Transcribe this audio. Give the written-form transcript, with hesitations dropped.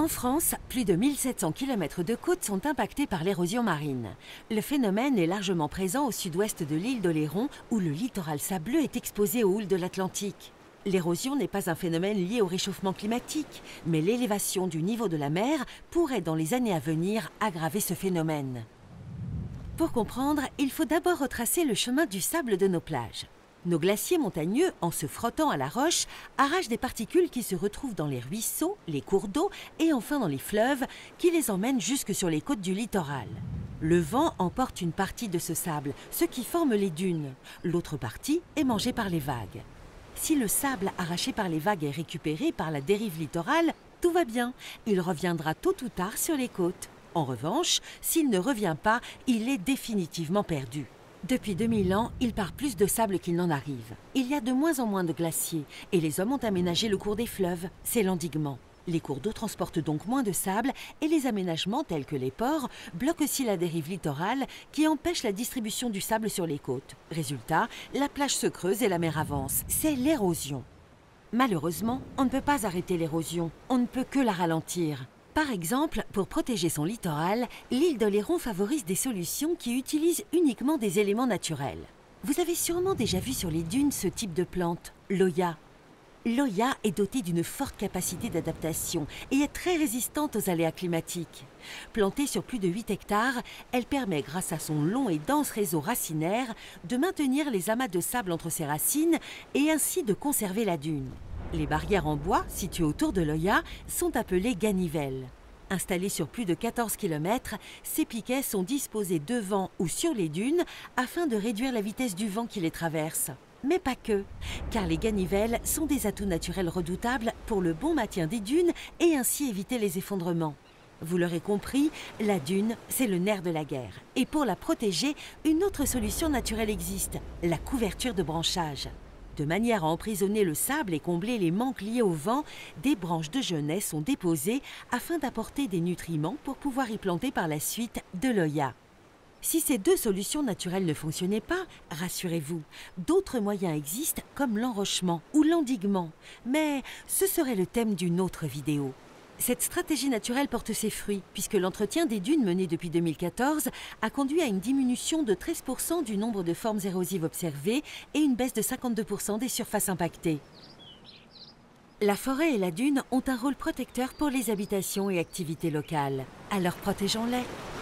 En France, plus de 1700 km de côtes sont impactés par l'érosion marine. Le phénomène est largement présent au sud-ouest de l'île d'Oléron, où le littoral sableux est exposé aux houles de l'Atlantique. L'érosion n'est pas un phénomène lié au réchauffement climatique, mais l'élévation du niveau de la mer pourrait dans les années à venir aggraver ce phénomène. Pour comprendre, il faut d'abord retracer le chemin du sable de nos plages. Nos glaciers montagneux, en se frottant à la roche, arrachent des particules qui se retrouvent dans les ruisseaux, les cours d'eau et enfin dans les fleuves qui les emmènent jusque sur les côtes du littoral. Le vent emporte une partie de ce sable, ce qui forme les dunes. L'autre partie est mangée par les vagues. Si le sable arraché par les vagues est récupéré par la dérive littorale, tout va bien, il reviendra tôt ou tard sur les côtes. En revanche, s'il ne revient pas, il est définitivement perdu. Depuis 2000 ans, il part plus de sable qu'il n'en arrive. Il y a de moins en moins de glaciers et les hommes ont aménagé le cours des fleuves, c'est l'endiguement. Les cours d'eau transportent donc moins de sable et les aménagements tels que les ports bloquent aussi la dérive littorale qui empêche la distribution du sable sur les côtes. Résultat, la plage se creuse et la mer avance. C'est l'érosion. Malheureusement, on ne peut pas arrêter l'érosion, on ne peut que la ralentir. Par exemple, pour protéger son littoral, l'île d'Oléron favorise des solutions qui utilisent uniquement des éléments naturels. Vous avez sûrement déjà vu sur les dunes ce type de plante, l'Hoya. L'Hoya est dotée d'une forte capacité d'adaptation et est très résistante aux aléas climatiques. Plantée sur plus de 8 hectares, elle permet, grâce à son long et dense réseau racinaire, de maintenir les amas de sable entre ses racines et ainsi de conserver la dune. Les barrières en bois, situées autour de l'Hoya, sont appelées ganivelles. Installées sur plus de 14 km, ces piquets sont disposés devant ou sur les dunes afin de réduire la vitesse du vent qui les traverse. Mais pas que, car les ganivelles sont des atouts naturels redoutables pour le bon maintien des dunes et ainsi éviter les effondrements. Vous l'aurez compris, la dune, c'est le nerf de la guerre. Et pour la protéger, une autre solution naturelle existe, la couverture de branchage. De manière à emprisonner le sable et combler les manques liés au vent, des branches de genêt sont déposées afin d'apporter des nutriments pour pouvoir y planter par la suite de l'Hoya. Si ces deux solutions naturelles ne fonctionnaient pas, rassurez-vous, d'autres moyens existent comme l'enrochement ou l'endiguement, mais ce serait le thème d'une autre vidéo. Cette stratégie naturelle porte ses fruits, puisque l'entretien des dunes mené depuis 2014 a conduit à une diminution de 13% du nombre de formes érosives observées et une baisse de 52% des surfaces impactées. La forêt et la dune ont un rôle protecteur pour les habitations et activités locales. Alors protégeons-les.